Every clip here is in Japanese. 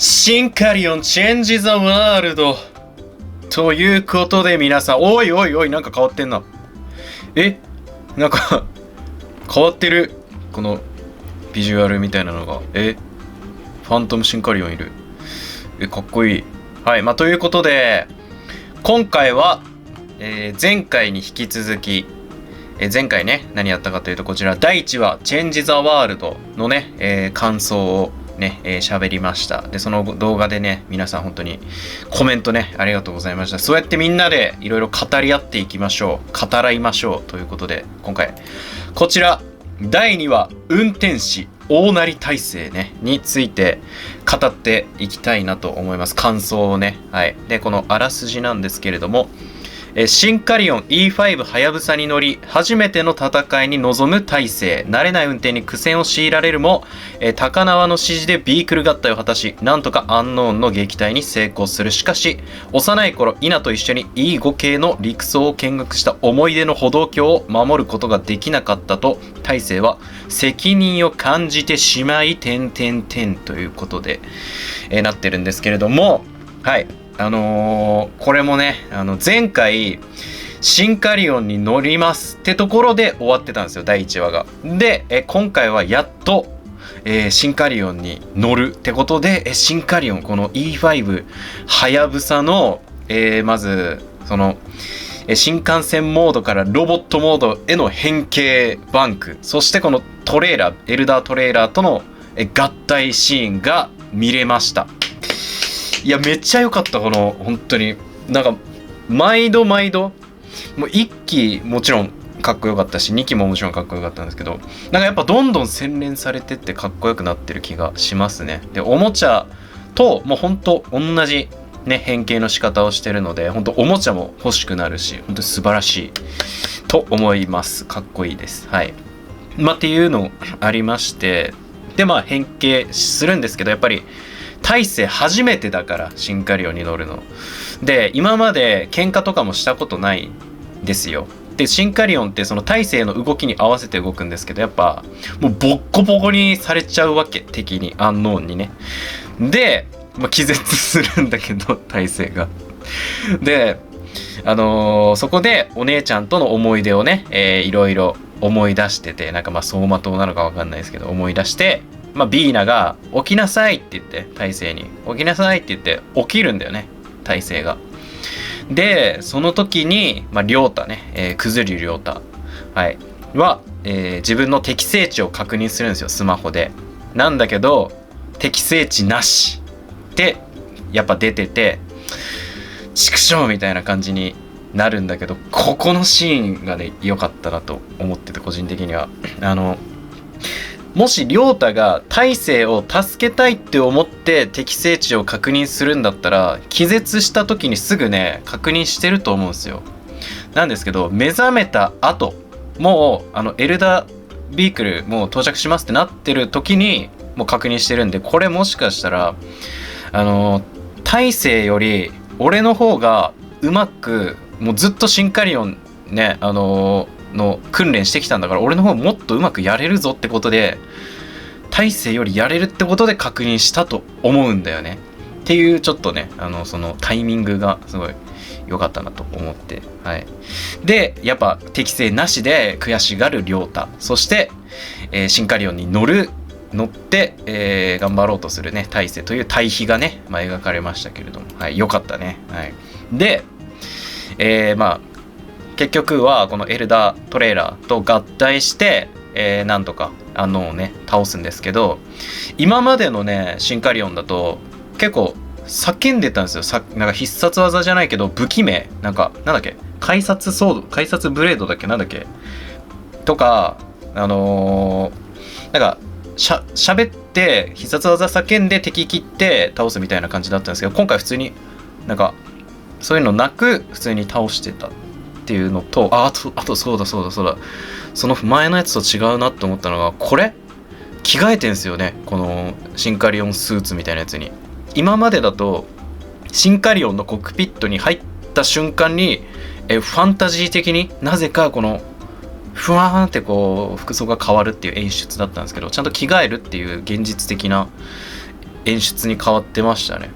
シンカリオンチェンジザワールドということで皆さん、おいおいおい、なんか変わってんな。なんか変わってる。このビジュアルみたいなのが。ファントムシンカリオンいる。かっこいい。はい、ということで今回は、前回に引き続き、前回ね何やったかというと、こちら第1話チェンジザワールドのね、感想をね喋りました。でその動画でね皆さん本当にコメントねありがとうございました。そうやってみんなでいろいろ語り合っていきましょう、語らいましょうということで、今回こちら第2話運転士大成大成ねについて語っていきたいなと思います。感想をね。はい。でこのあらすじなんですけれども、シンカリオン E5 はやぶさに乗り初めての戦いに臨む大勢。慣れない運転に苦戦を強いられるも、高輪の指示でビークル合体を果たし、なんとかアンノーンの撃退に成功する。しかし幼い頃イナと一緒に E5 系の陸曹を見学した思い出の歩道橋を守ることができなかったと大勢は責任を感じてしまいということで、なってるんですけれども、はい。これもね前回シンカリオンに乗りますってところで終わってたんですよ、第1話が。で今回はやっと、シンカリオンに乗るってことで、シンカリオンこの E5 はやぶさの、まずその新幹線モードからロボットモードへの変形バンク、そしてこのトレーラーエルダートレーラーとの合体シーンが見れました。いやめっちゃ良かった。この本当になんか毎度もう1期もちろんかっこよかったし2期ももちろんかっこよかったんですけど、なんかやっぱどんどん洗練されてってかっこよくなってる気がしますね。でおもちゃともう本当同じね変形の仕方をしてるので、本当おもちゃも欲しくなるし、本当に素晴らしいと思います。かっこいいです。はい。っていうのありまして、で変形するんですけど、やっぱり大勢初めてだからシンカリオンに乗るので、今まで喧嘩とかもしたことないんですよ。でシンカリオンってその大勢の動きに合わせて動くんですけど、やっぱもうボッコボコにされちゃうわけ、敵に、アンノーンにね。で、気絶するんだけど大勢がでそこでお姉ちゃんとの思い出をね、いろいろ思い出してて、なんか走馬灯なのか分かんないですけど思い出して、ビーナが起きなさいって言って、大勢に起きなさいって言って起きるんだよね、大勢が。でその時に亮太ね、くずり亮太は、自分の適正値を確認するんですよ、スマホで。なんだけど適正値なしってやっぱ出てて、畜生みたいな感じになるんだけど、ここのシーンがね良かったなと思ってて、個人的にはもし亮太が大勢を助けたいって思って適正値を確認するんだったら、気絶した時にすぐね確認してると思うんですよ。なんですけど、目覚めた後もうエルダービークルもう到着しますってなってる時にもう確認してるんで、これもしかしたら大勢より俺の方がうまく、もうずっとシンカリオンねの訓練してきたんだから、俺の方もっとうまくやれるぞってことで、大勢よりやれるってことで確認したと思うんだよねっていう、ちょっとねそのタイミングがすごい良かったなと思って。はい。でやっぱ適正なしで悔しがる亮太、そして、シンカリオンに乗って、頑張ろうとするね大勢という対比がね、描かれましたけれども、はい、良かったね。はい。で、結局はこのエルダートレーラーと合体して、なんとかアンノーンをね倒すんですけど、今までのねシンカリオンだと結構叫んでたんですよ。なんか必殺技じゃないけど武器名なんだっけ、改札ブレードだっけ、なんだっけとか、なんか喋って必殺技叫んで敵切って倒すみたいな感じだったんですけど、今回普通になんかそういうのなく普通に倒してたっていうのと、あとそうだ、その前のやつと違うなって思ったのが、これ着替えてんすよね、このシンカリオンスーツみたいなやつに。今までだとシンカリオンのコックピットに入った瞬間にファンタジー的になぜかこのふわーんってこう服装が変わるっていう演出だったんですけど、ちゃんと着替えるっていう現実的な演出に変わってましたね。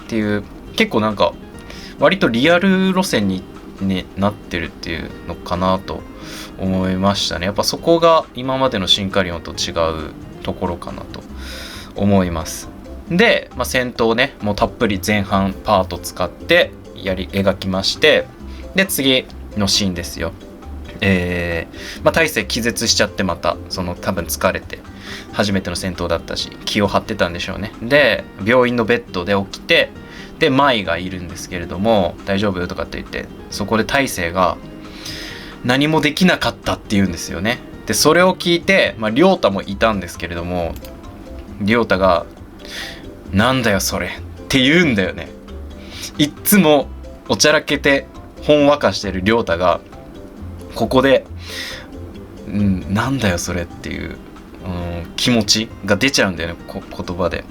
っていう結構なんか割とリアル路線に、ね、なってるっていうのかなと思いましたね。やっぱそこが今までのシンカリオンと違うところかなと思います。で、戦闘ねもうたっぷり前半パート使って描きまして、で次のシーンですよ。大勢気絶しちゃって、また多分疲れて初めての戦闘だったし気を張ってたんでしょうね。で病院のベッドで起きて、で舞がいるんですけれども、大丈夫とかって言って、そこで大勢が何もできなかったって言うんですよね。でそれを聞いて亮太もいたんですけれども、亮太がなんだよそれって言うんだよね。いっつもおちゃらけてほんわかしてる亮太がここで、なんだよそれっていう、気持ちが出ちゃうんだよね、言葉で。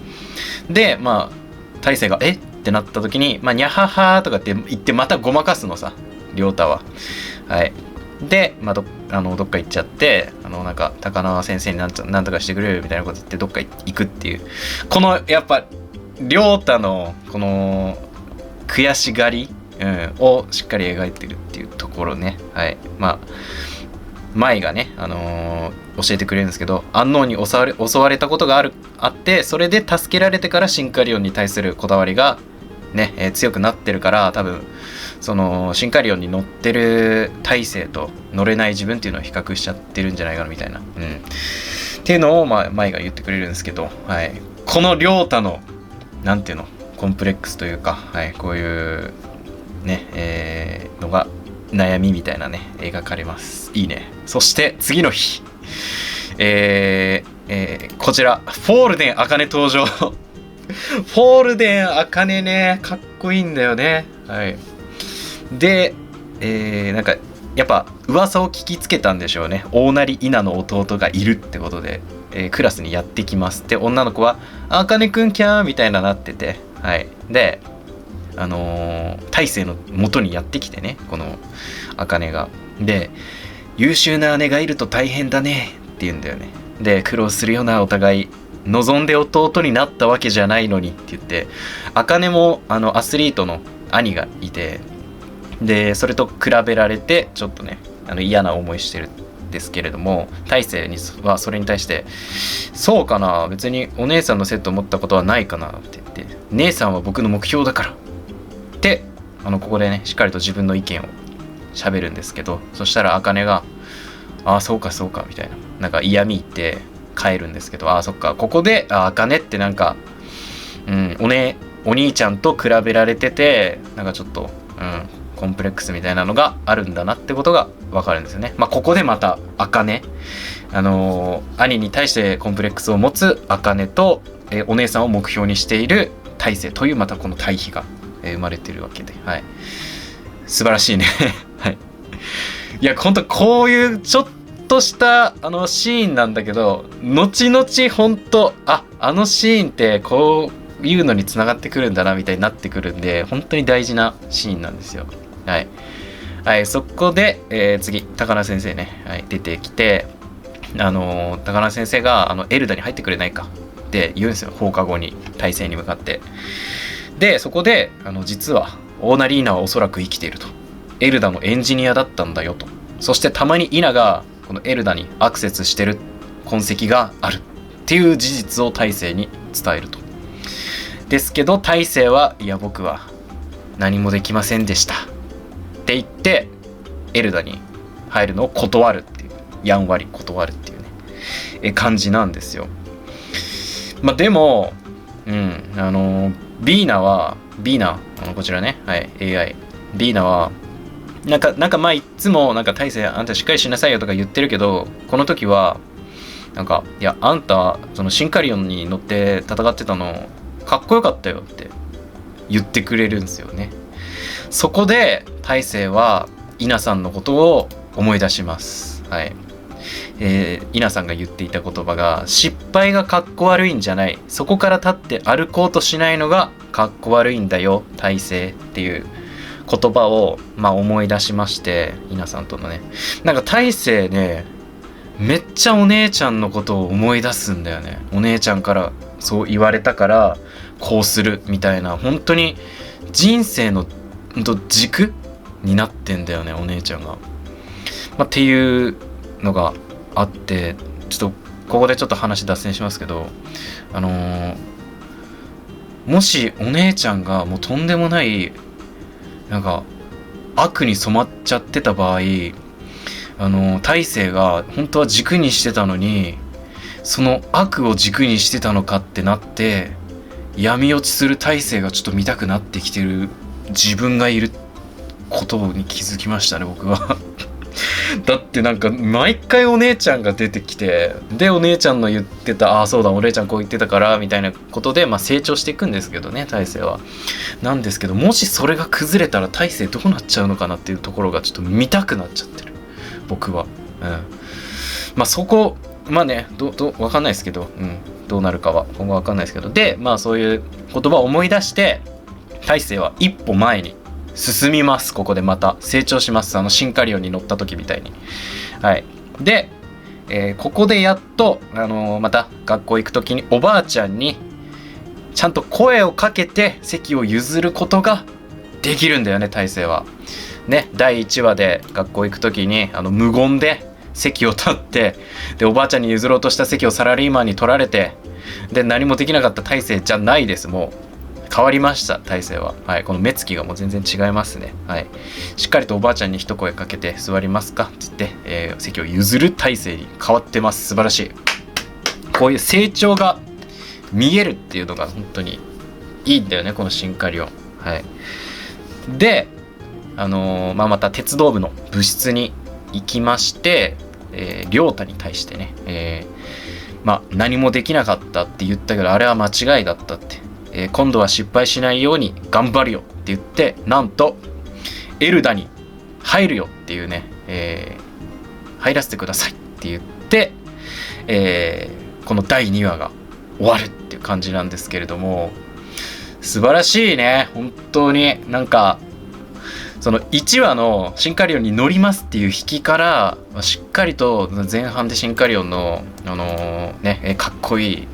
で大勢がえってなった時ににゃははとかって言ってまたごまかすのさ、亮太は。はい。で、どっか行っちゃって、なんか高輪先生になんとかしてくれるみたいなこと言ってどっか行くっていう、このやっぱ亮太のこの悔しがり、をしっかり描いてるっていうところね。はい。舞がね、教えてくれるんですけど、安納に襲われたことがあって、それで助けられてからシンカリオンに対するこだわりがね、強くなってるから、多分シンカリオンに乗ってる大勢と乗れない自分っていうのを比較しちゃってるんじゃないかなみたいな、っていうのを舞が言ってくれるんですけど、はい、この亮太のなんていうのコンプレックスというか、はい、こういうね、のが悩みみたいなね描かれます。いいね。そして次の日、こちらフォールデン茜登場フォールデン茜ね、かっこいいんだよね。はい。で、なんかやっぱ噂を聞きつけたんでしょうね。大成稲の弟がいるってことで、クラスにやってきます。で女の子は茜くんキャーみたいななってて、はい。で大勢の元にやってきてね、この茜が。で優秀な姉がいると大変だねって言うんだよね。で苦労するよなお互い、望んで弟になったわけじゃないのにって言って、茜もアスリートの兄がいて、でそれと比べられてちょっとね嫌な思いしてるんですけれども、大勢にはそれに対してそうかな、別にお姉さんのセットを持ったことはないかなって言って、姉さんは僕の目標だからってここでねしっかりと自分の意見を喋るんですけど、そしたら茜がああそうかそうかみたいな、なんか嫌味言って帰るんですけど、ああそっか、ここで茜ってなんか、お兄ちゃんと比べられててなんかちょっと、コンプレックスみたいなのがあるんだなってことが分かるんですよね。ここでまた茜、兄に対してコンプレックスを持つ茜と、お姉さんを目標にしている大勢というまたこの対比が、生まれてるわけで、はい、素晴らしいねはい。いや本当こういうちょっとしたシーンなんだけど、後々本当あのシーンってこういうのにつながってくるんだなみたいになってくるんで、本当に大事なシーンなんですよ。はい、はい、そこで、次高輪先生ね、はい、出てきて、高輪先生がエルダに入ってくれないかって言うんですよ、放課後に大勢に向かって。でそこで実はオーナリーナはおそらく生きていると、エルダのエンジニアだったんだよと、そしてたまにイナがこのエルダにアクセスしてる痕跡があるっていう事実を大勢に伝えると。ですけど大勢はいや僕は何もできませんでしたって言ってエルダに入るのを断るっていう、やんわり断るっていうね感じなんですよ。でもビーナこちらね、はい、AI ビーナはなんかいつもなんか大勢あんたしっかりしなさいよとか言ってるけど、この時はなんかいやあんたそのシンカリオンに乗って戦ってたのかっこよかったよって言ってくれるんですよね。そこで大勢はイナさんのことを思い出します。はい。イナさんが言っていた言葉が、失敗がかっこ悪いんじゃない、そこから立って歩こうとしないのがかっこ悪いんだよ大勢っていう言葉を思い出しまして、イナさんとのね、なんか大勢ねめっちゃお姉ちゃんのことを思い出すんだよね。お姉ちゃんからそう言われたからこうするみたいな、本当に人生の軸になってんだよね、お姉ちゃんが。っていうのがあって、ちょっとここでちょっと話脱線しますけど、もしお姉ちゃんがもうとんでもないなんか悪に染まっちゃってた場合、大勢が本当は軸にしてたのに、その悪を軸にしてたのかってなって、闇落ちする大勢がちょっと見たくなってきてる自分がいることに気づきましたね、僕は。だってなんか毎回お姉ちゃんが出てきて、でお姉ちゃんの言ってた、ああそうだお姉ちゃんこう言ってたからみたいなことで、成長していくんですけどね、大勢は。なんですけど、もしそれが崩れたら大勢どうなっちゃうのかなっていうところがちょっと見たくなっちゃってる、僕は。そこね、わかんないですけど、どうなるかは今後わかんないですけど、でそういう言葉を思い出して大勢は一歩前に進みます。ここでまた成長します。シンカリオンに乗った時みたいに。はい。で、ここでやっと、また学校行く時におばあちゃんにちゃんと声をかけて席を譲ることができるんだよね、大勢は。ね、第1話で学校行く時に無言で席を立って、でおばあちゃんに譲ろうとした席をサラリーマンに取られて、で何もできなかった大勢じゃないです。もう変わりました、大勢は。はい、この目つきがもう全然違いますね。はい、しっかりとおばあちゃんに一声かけて座りますかって言って、席を譲る大勢に変わってます。素晴らしい。こういう成長が見えるっていうのが本当にいいんだよね、このシンカリオン。はい。で、また鉄道部の部室に行きまして、亮太に対してね、何もできなかったって言ったけど、あれは間違いだったって。今度は失敗しないように頑張るよって言って、なんとエルダに入るよっていうね、入らせてくださいって言って、この第2話が終わるっていう感じなんですけれども、素晴らしいね。本当になんかその1話のシンカリオンに乗りますっていう引きから、しっかりと前半でシンカリオンのかっこいい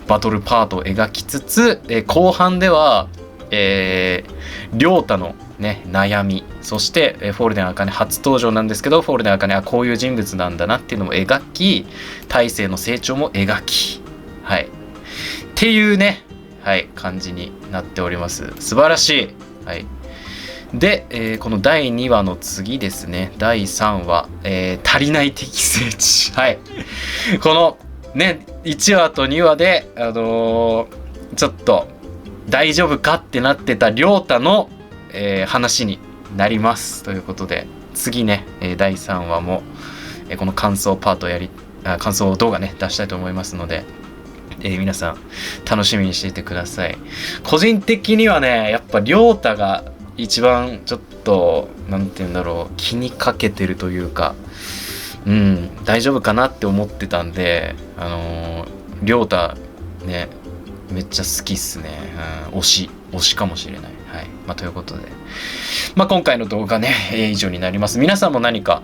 バトルパートを描きつつ、後半では亮太のね悩み、そしてフォールデン茜初登場なんですけど、フォールデン茜はこういう人物なんだなっていうのも描き、大勢の成長も描き、はいっていうね、はい感じになっております。素晴らしい。はい。で、この第2話の次ですね、第3話、足りない適正値。はい。このね、1話と2話で、ちょっと大丈夫かってなってた亮太の、話になります。ということで、次ね、第3話も、この感想パート感想動画ね、出したいと思いますので、皆さん楽しみにしていてください。個人的にはね、やっぱ亮太が一番ちょっとなんて言うんだろう、気にかけてるというか、大丈夫かなって思ってたんで、亮太ねめっちゃ好きっすね。推しかもしれない。はい。ということで、今回の動画ね、以上になります。皆さんも何か、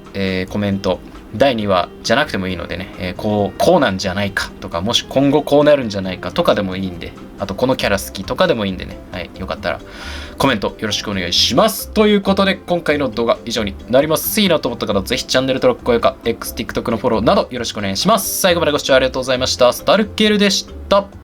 コメント、第2話じゃなくてもいいのでね、こうなんじゃないかとか、もし今後こうなるんじゃないかとかでもいいんで、あとこのキャラ好きとかでもいいんでね、はい、よかったらコメントよろしくお願いします。ということで、今回の動画以上になります。いいなと思った方、ぜひチャンネル登録、高評価、X、TikTok のフォローなどよろしくお願いします。最後までご視聴ありがとうございました。スタルケルでした。